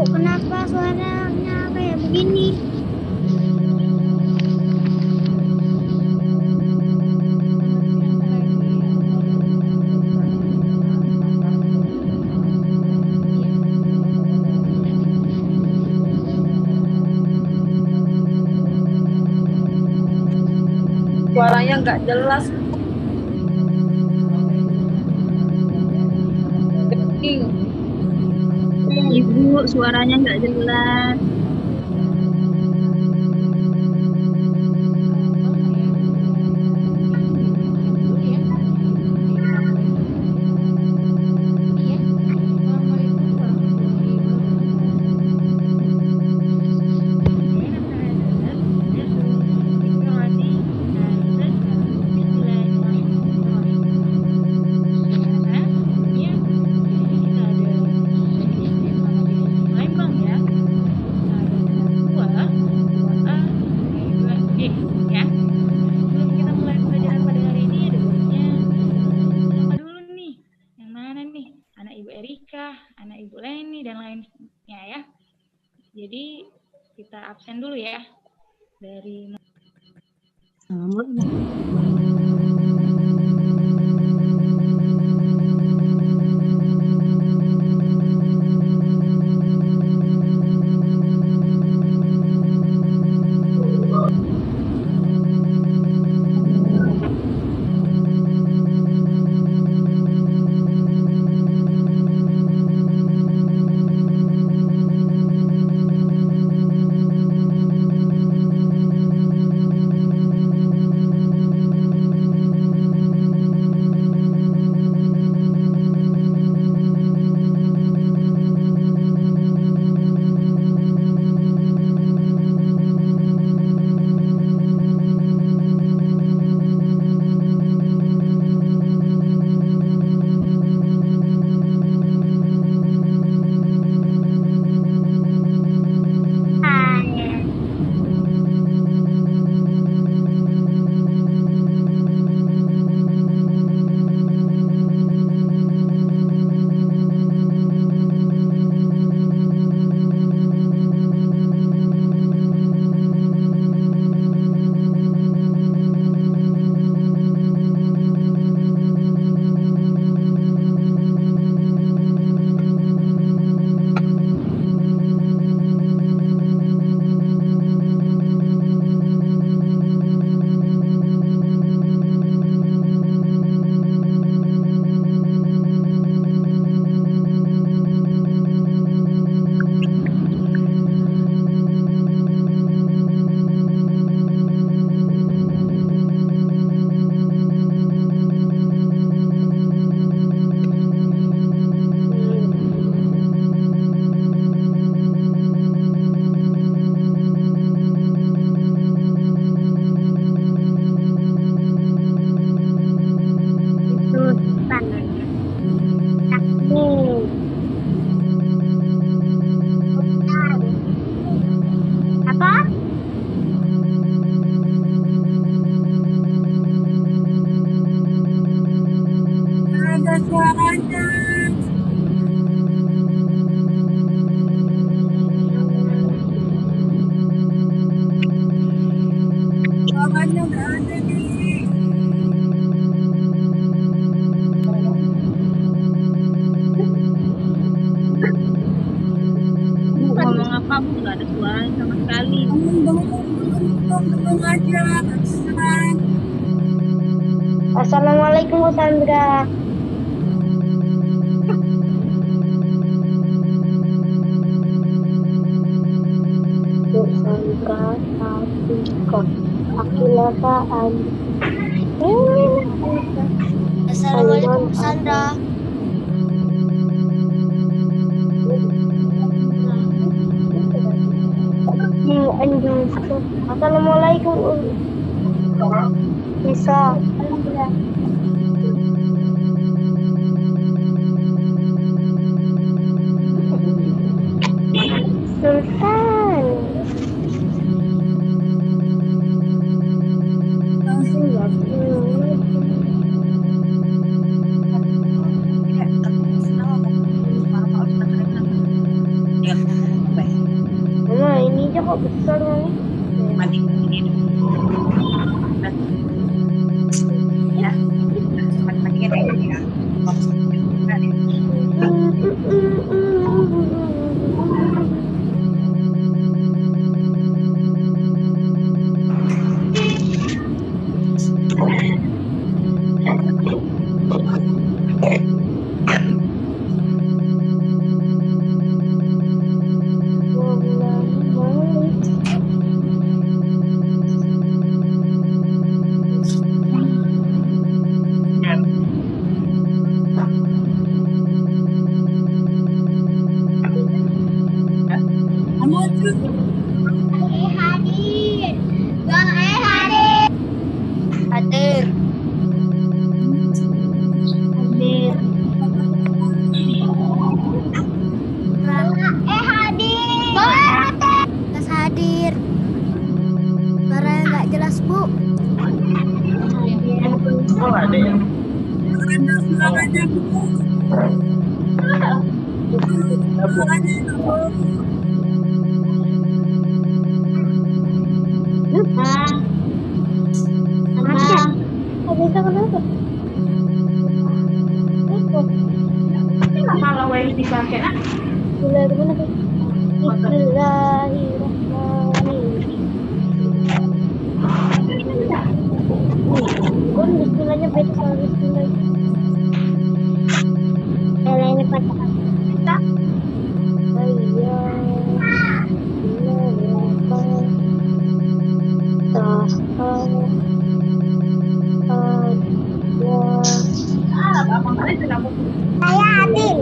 kenapa suaranya kayak begini? Suaranya nggak jelas. Ibu, suaranya nggak jelas. Anak Ibu Leni dan lainnya ya. Jadi kita absen dulu ya dari Ngomong apa, Bu? Nggak ada suaranya sama sekali. Assalamualaikum Bu Sandra. Bu Sandra Satikot Akilata Andi. Assalamualaikum Bu Sandra. Assalamualaikum bisa. Sultan. Bisa kenapa? Kalau wes dipakai lah. Kan bismillahnya beda sama bismillah. Kalau ini bacaan kita. Iya. Saya Adil.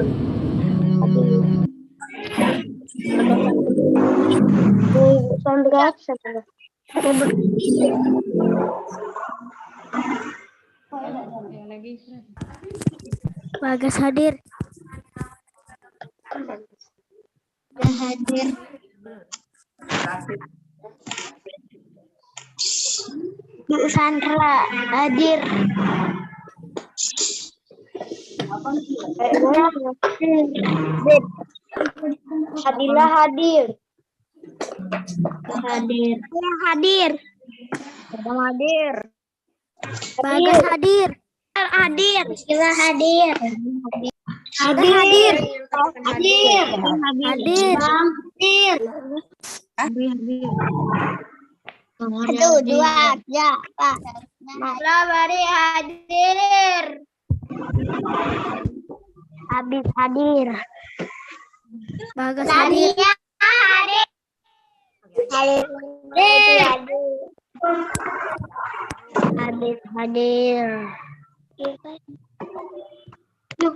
Sandra siapa? Bagas hadir. Hadir. Bu Sandra hadir. Adila hadir. Hadir. Ya, hadir. Sedang hadir. Bagas hadir. Hadir. Sila hadir. Hadir. Hadir. Hadir. Hadir. Hadir. Satu, dua, ya, Pak. Labari hadir. Habis hadir. Bagas hadir. Hadir. Hadir. Habis hadir. Yuk.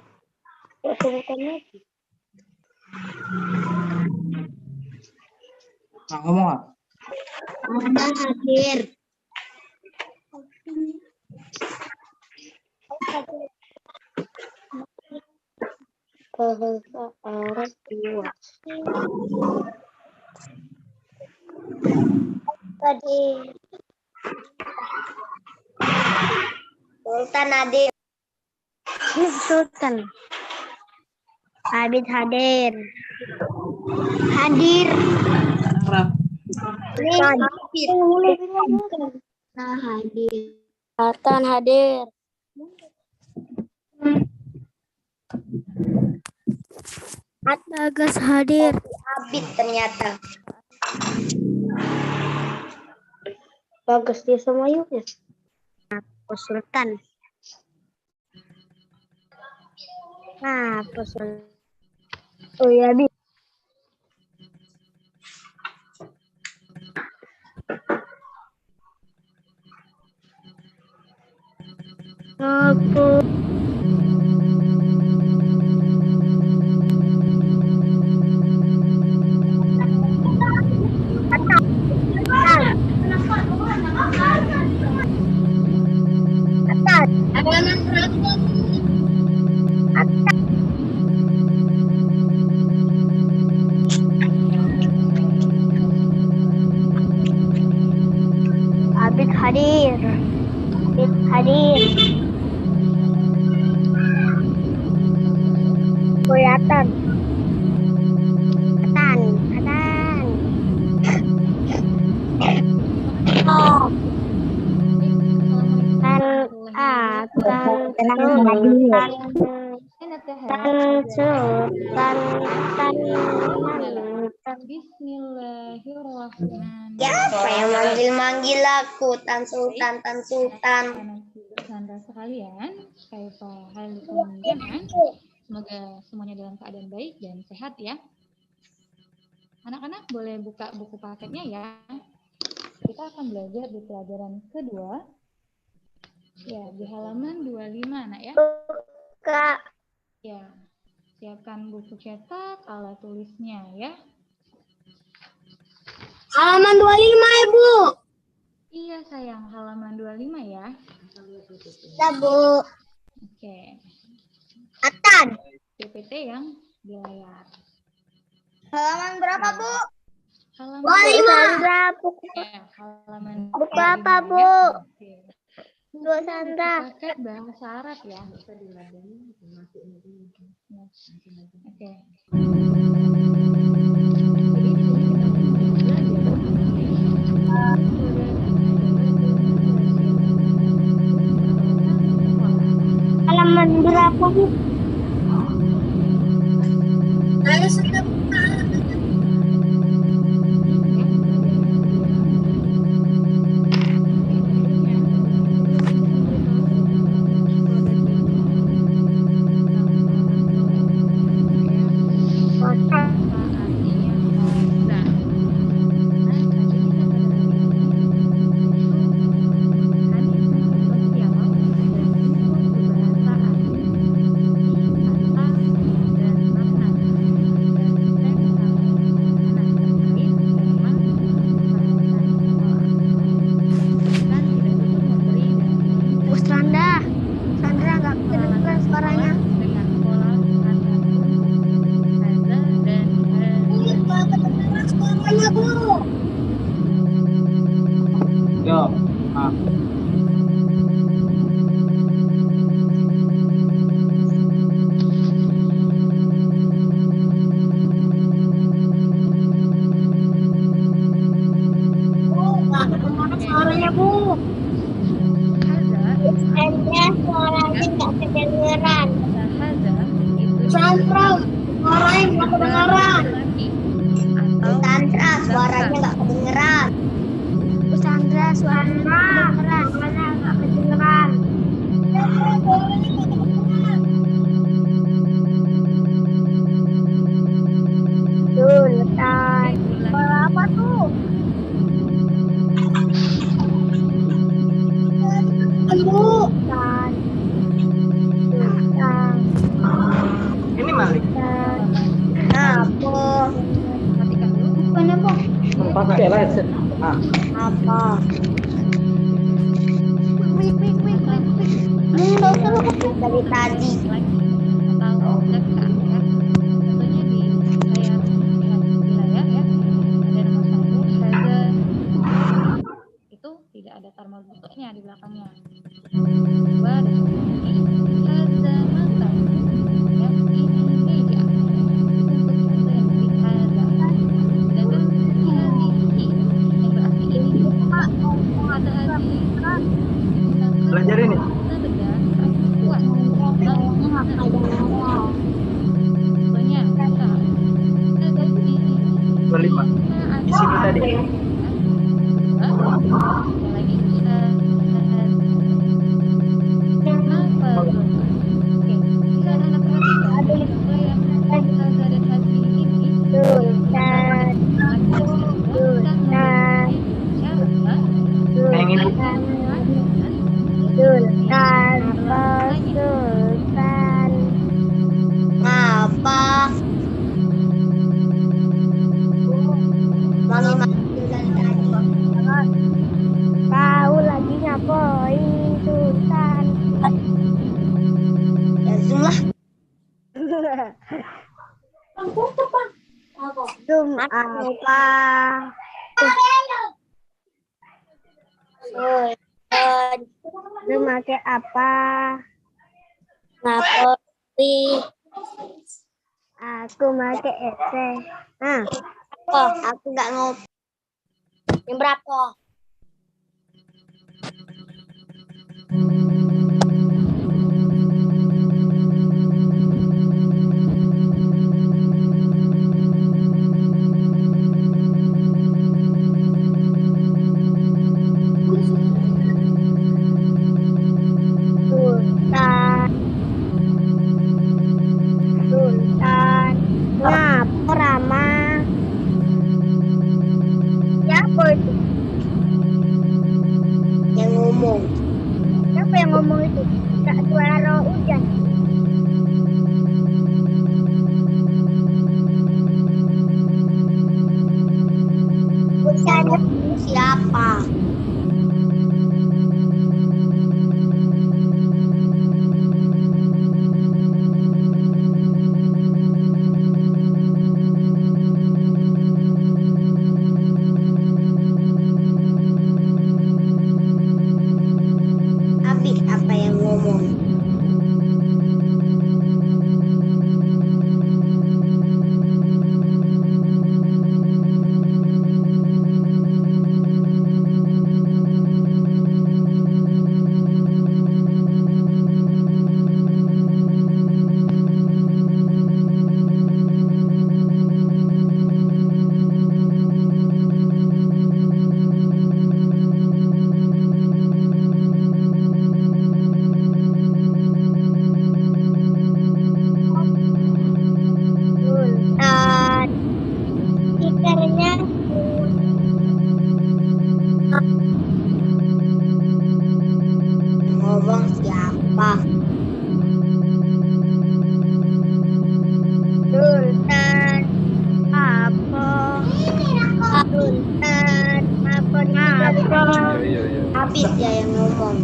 Ngomong nggak? Ada hadir. Bahasa Arab 2. Tadi Sultan hadir. Sultan. Habib hadir. Hadir. Nah, hadir. Sultan hadir. Bagas hadir. Habib ternyata. Bagas dia sama yuk ya. Sultan. Nah, Sultan. Oh ya, Bi. Aku Habib hadir. Habib hadir. Kelihatan. Atan. Oh. Bismillahirrahmanirrahim. Ya, apa yang manggil-manggil aku? Tan Sultan. Sandra sekalian, kaifa halukum jami'an. Semoga semuanya dalam keadaan baik dan sehat ya. Anak-anak boleh buka buku paketnya ya. Kita akan belajar di pelajaran kedua. Ya, di halaman 25 anak ya. Kak. Ya, siapkan buku cetak, alat tulisnya ya. Halaman 25, Ibu. Iya sayang, halaman 25 ya. Ya, Bu. Oke. Atan. PPT yang di layar. Halaman berapa, Bu? Halaman 25. Ya, halaman Buku apa, 25 Bu? ya. Oke. Bu Sandra. Pakai bahasa Arab ya. Oke. Jadi di sini kita belajar Halaman berapa, Bu? Bu Sandra. Sandra nggak kedengeran suaranya. dengan pola haza dan Nggak kedengeran suaranya, Bu. Yo. Bu, nggak kedengeran suaranya, Bu. haza. Sandra, suaranya nggak kedengeran. Haza itu Sandra, suaranya nggak kedengeran. laki Bu atau Sandra, suaranya nggak kedengeran. Bu Sandra, suaranya nggak kedengeran. Suaranya nggak kedengeran. Sultan. Suara apa tuh? Bu. Sultan. Sultan. Ini Malik. Apa? matikan dulu. Bukannya, Bu? Pakai headset. Apa? Wik, wik, wik, wik, wik. Nggak usah, Bu. Dari tadi. Lagi atau dekat ya. Contohnya di layar wilayah ya. Ada nomor 1 haza. Itu tidak ada tarmal bentuknya di belakangnya. Dua ada contohnya ini haza mata. Ya, ini meja. Itu untuk contoh yang dari haza. Sedangkan hadihi yang berarti ini ada hadihi. Belajar ini. Kita beda kuat. Contohnya kita ada di 25. Di sini tadi. lagi kita apa oke bisa anak perhatikan apa yang haza dan hadi ini Sultan. Sultan. Yang ini. Sultan. Sultan. Apa? Mami manggil dari tadi. Tahu lagi ngapain Sultan? Ya sudah. Zoom apa? Zoom pakai apa? Ngapain? Aku pakai ese. Nah, Oh, aku nggak ngopi. Yang berapa? Sultan. Sultan. Ngapa Rama? Siapa itu? Yang ngomong. Siapa yang Habis ya yang ngomong.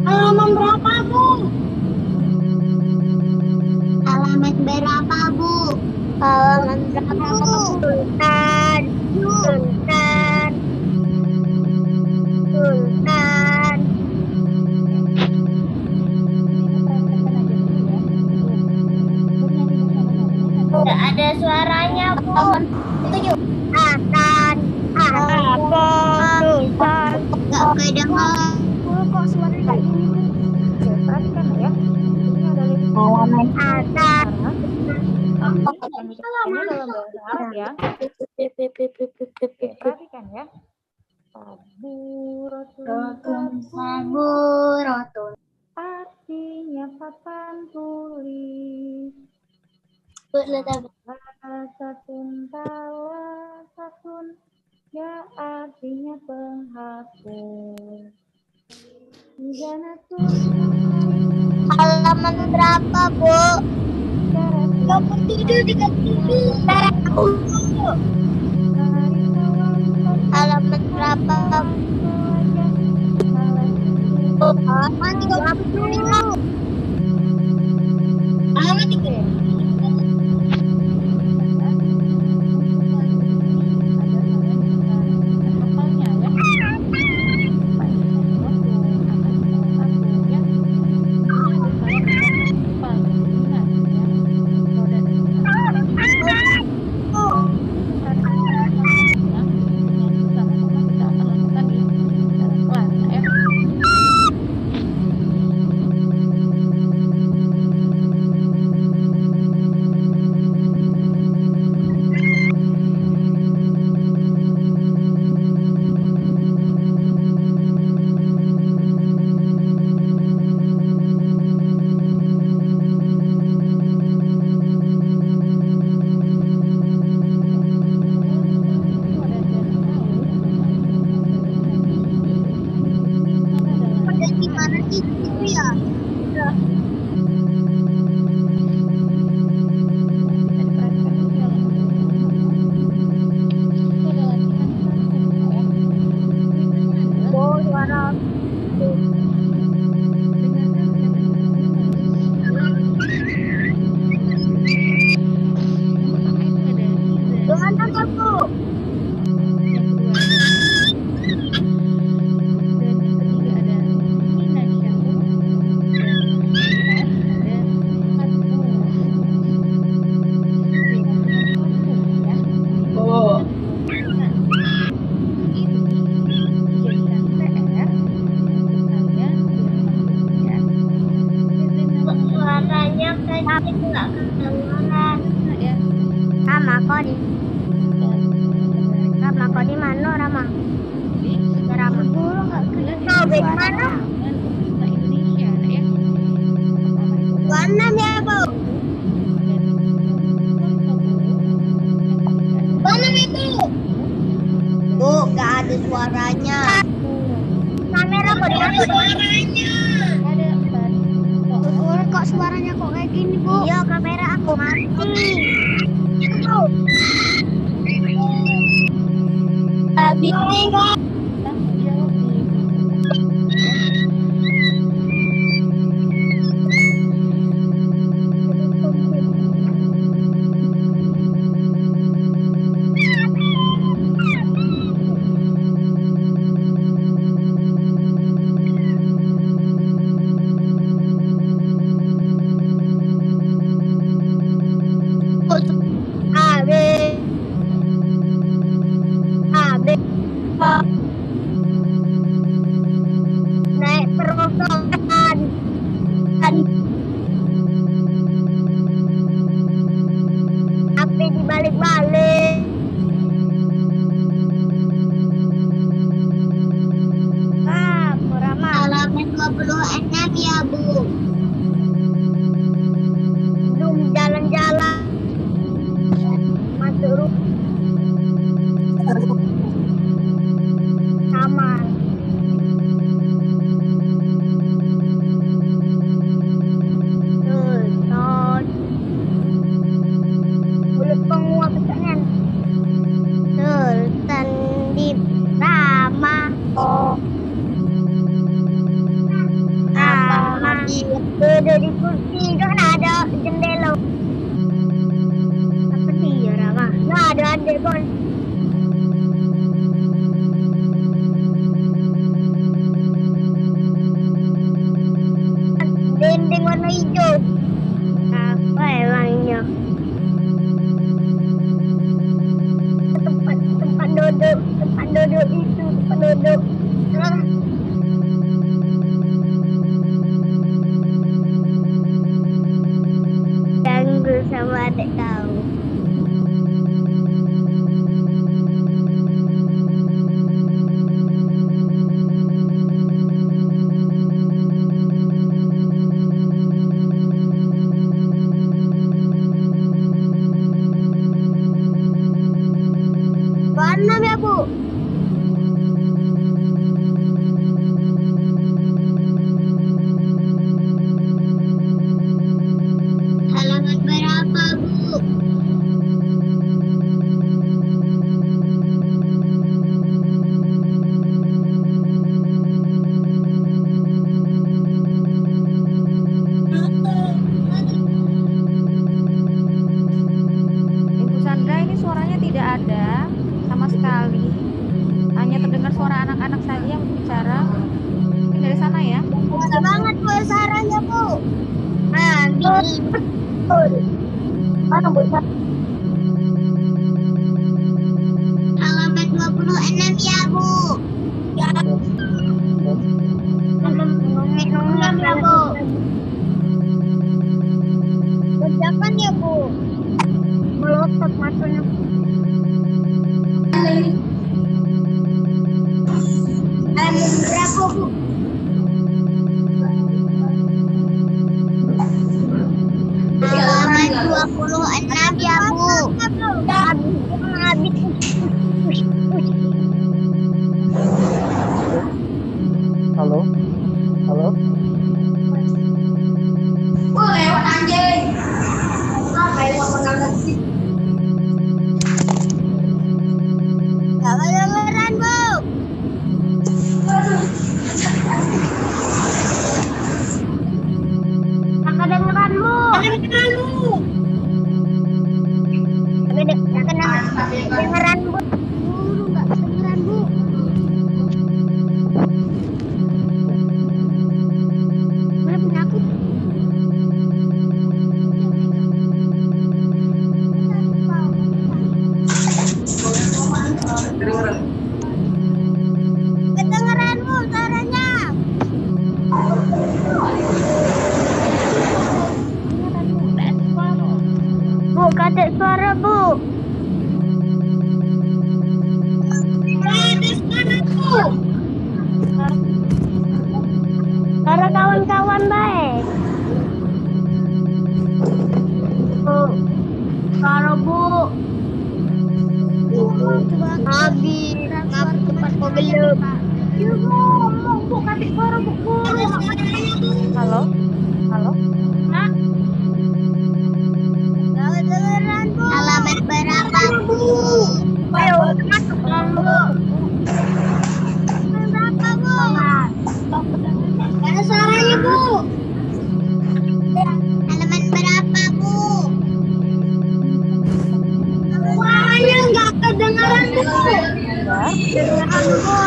Halaman berapa, Bu? Halaman berapa, Bu? Halaman berapa, Bu? Sultan. Sultan. Sultan. Tidak ada suaranya, Bu. Tujuh. Akan. Apa? Sultan. Gak kedengar. Kok suaranya kayak gini? Perhatikan ya. Ini ada list Halaman atas. yang diciptakannya dalam bahasa Arab ya. Perhatikan ya. Saburatun Saburatun. artinya papan tulis. Satun tawa satun ya artinya penghapus. Halaman berapa, Bu? 37. Halaman berapa? Halaman 30. Halaman 30. Dari kursi itu kan ada jendela. Apa dia, Rama? Nah, ada kon. Dinding warna hijau. Apa emangnya? Tempat duduk itu, tempat duduk. Sama adik kau. 26 ya, Bu. Halaman berapa, Bu? Ibu Sandra, ini suaranya tidak ada sama sekali. Hanya terdengar suara anak-anak saja yang berbicara. Mungkin dari sana ya. Bisa banget Bu suaranya, Bu. Nah, betul. Mana Bu? Halaman 26 ya, Bu. Enam ya, Bu. Kerjakan ya, Bu. Melotot matanya. Berapa, Bu? Halaman 26 ya, Bu. Habis. Halo? Halo? Lewat anjing. Gak kedengeran, Bu. Gak kedengeran, Bu. Kedengeran, Bu. Gak kedengeran, Bu. Mana punya aku? Kedengeran? Kedengeran, Bu, suaranya. Bu, kadek suara, Bu. Para kawan-kawan baik. Bu, suara, Bu. Habis tempat mobil. Bu, kadek suara, Bu. Halo? Halo? Kedengeran, Bu. Halaman berapa, Bu? Ayo, masuk Bu. Berapa, Bu? Ada suaranya, Bu. Halaman berapa, Bu? Suaranya nggak kedengeran, Bu. Kedengeran, Bu.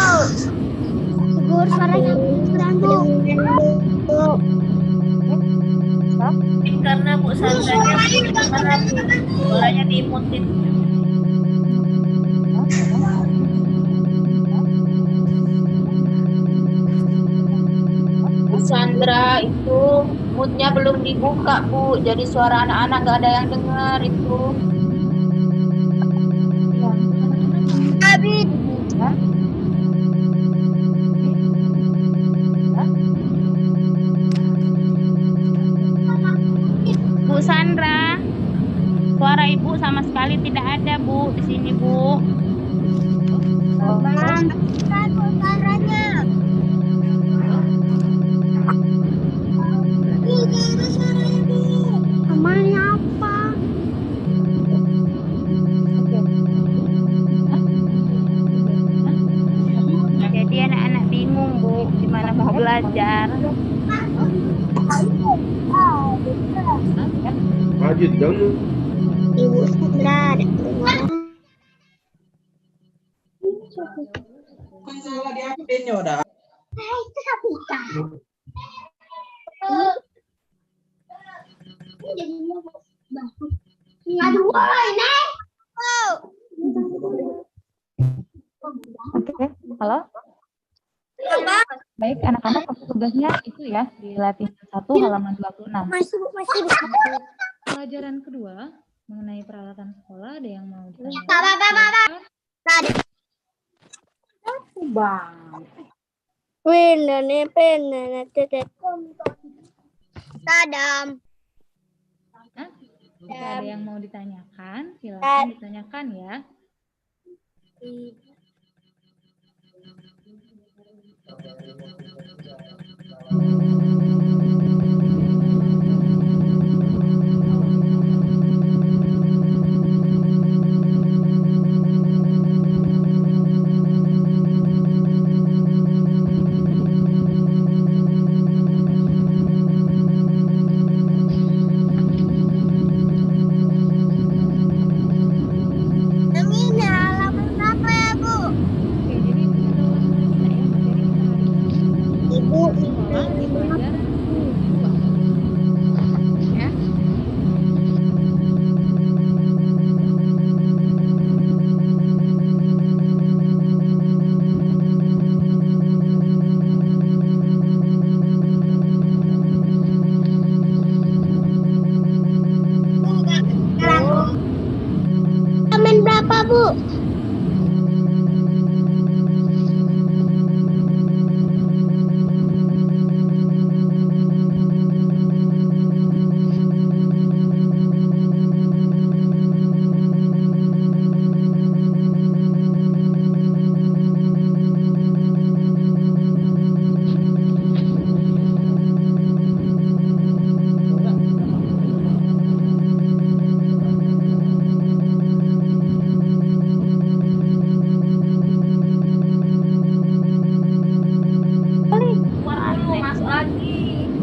Tegur suaranya kedengeran, Bu. Karena Bu Sandranya suaranya diimutin. Bu Sandra itu moodnya belum dibuka, Bu. Jadi suara anak-anak nggak ada yang dengar itu. Habis. Bu Sandra, suara Ibu sama sekali tidak ada, Bu, di sini, Bu. Bang, suaranya. Bu, gak ada suaranya, Bu. Namanya apa? Jadi anak-anak bingung, Bu, gimana mau belajar. Lanjut dong. Ibu Sandra ada kedengaran. Salah di HP-nya udah. Itu satu kan. Ada dua ini. Oke, halo? Baik, anak-anak tugasnya itu ya, di latihan 1 halaman 26. Masih. Pelajaran kedua mengenai peralatan sekolah, ada yang mau ditanya? Sadam. Jika ada yang mau ditanyakan, silakan ditanyakan ya. Yang ini halaman berapa ya, Bu? Oke, jadi menurut selesai ya materi kita hari ini. Ibu, Sekolah di pelajaran 2. Ya. halaman berapa, Bu?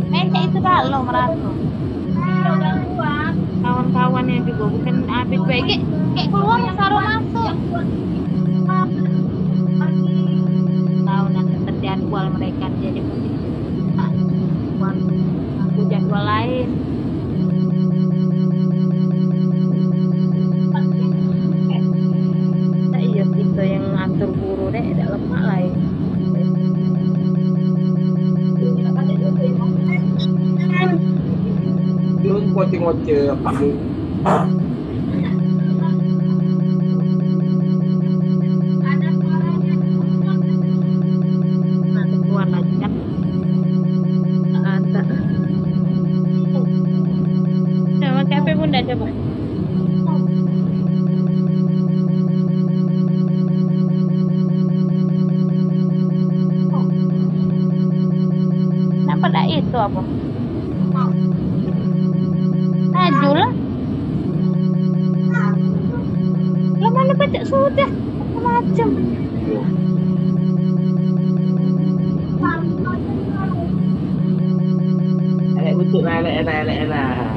Meja itu kalau meratu. Kawan-kawannya juga bukan habis baik. Kayak keluar saru masuk. Tahu nanti terjadwal mereka jadi aku jadwal lain. Iya kita yang ngatur guru deh, tidak lemah lain. Lu ngoceh-ngoceh apa lu? Nanti keluar lagi kan. Ada. Coba kafe bunda coba. Kenapa dah itu apa? Maju lah. Lah mana baca sudah macam. Elek betul lah, elek enak.